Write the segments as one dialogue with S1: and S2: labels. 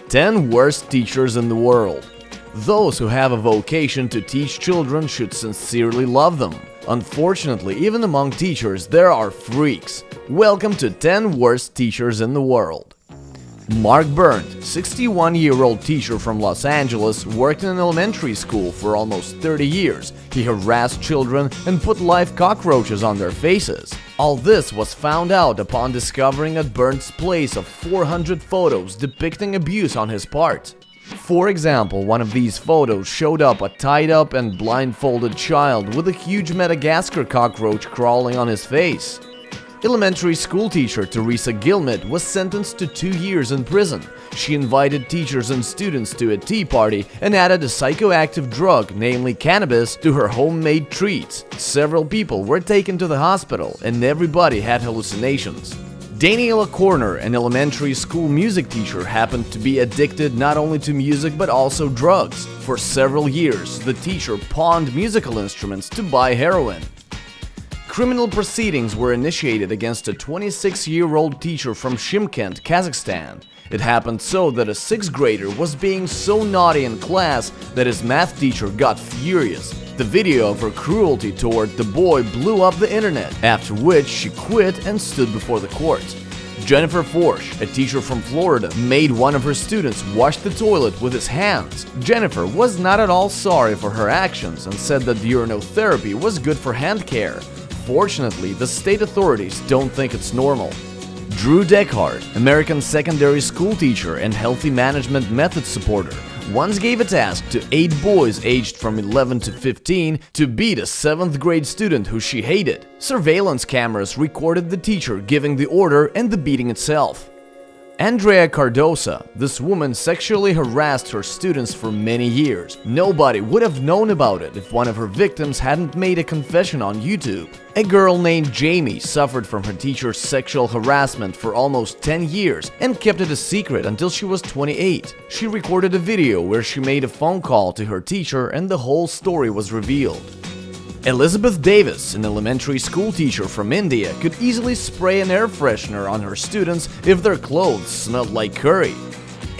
S1: 10 Worst Teachers in the World. Those who have a vocation to teach children should sincerely love them. Unfortunately, even among teachers, there are freaks. Welcome to 10 Worst Teachers in the World. Mark Burnt, 61-year-old teacher from Los Angeles, worked in an elementary school for almost 30 years. He harassed children and put live cockroaches on their faces. All this was found out upon discovering at Burnt's place of 400 photos depicting abuse on his part. For example, one of these photos showed up a tied-up and blindfolded child with a huge Madagascar cockroach crawling on his face. Elementary school teacher Teresa Gilmet was sentenced to 2 years in prison. She invited teachers and students to a tea party and added a psychoactive drug, namely cannabis, to her homemade treats. Several people were taken to the hospital and everybody had hallucinations. Daniella Corner, an elementary school music teacher, happened to be addicted not only to music but also drugs. For several years, the teacher pawned musical instruments to buy heroin. Criminal proceedings were initiated against a 26-year-old teacher from Shymkent, Kazakhstan. It happened so that a 6th grader was being so naughty in class that his math teacher got furious. The video of her cruelty toward the boy blew up the internet, after which she quit and stood before the court. Jennifer Forsch, a teacher from Florida, made one of her students wash the toilet with his hands. Jennifer was not at all sorry for her actions and said that urinotherapy was good for hand care. Fortunately, the state authorities don't think it's normal. Drew Deckhart, American secondary school teacher and healthy management method supporter, once gave a task to 8 boys aged from 11 to 15 to beat a 7th grade student who she hated. Surveillance cameras recorded the teacher giving the order and the beating itself. Andrea Cardozo, this woman sexually harassed her students for many years. Nobody would have known about it if one of her victims hadn't made a confession on YouTube. A girl named Jamie suffered from her teacher's sexual harassment for almost 10 years and kept it a secret until she was 28. She recorded a video where she made a phone call to her teacher and the whole story was revealed. Elizabeth Davis, an elementary school teacher from India, could easily spray an air freshener on her students if their clothes smelled like curry.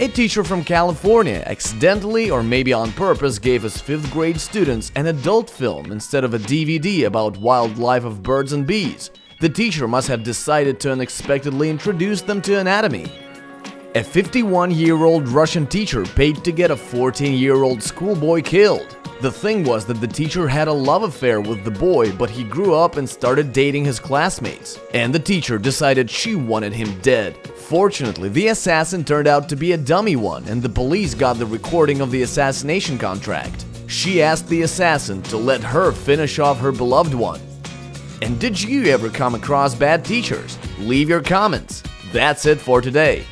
S1: A teacher from California accidentally or maybe on purpose gave his 5th grade students an adult film instead of a DVD about wildlife of birds and bees. The teacher must have decided to unexpectedly introduce them to anatomy. A 51-year-old Russian teacher paid to get a 14-year-old schoolboy killed. The thing was that the teacher had a love affair with the boy, but he grew up and started dating his classmates. And the teacher decided she wanted him dead. Fortunately, the assassin turned out to be a dummy one, and the police got the recording of the assassination contract. She asked the assassin to let her finish off her beloved one. And did you ever come across bad teachers? Leave your comments. That's it for today.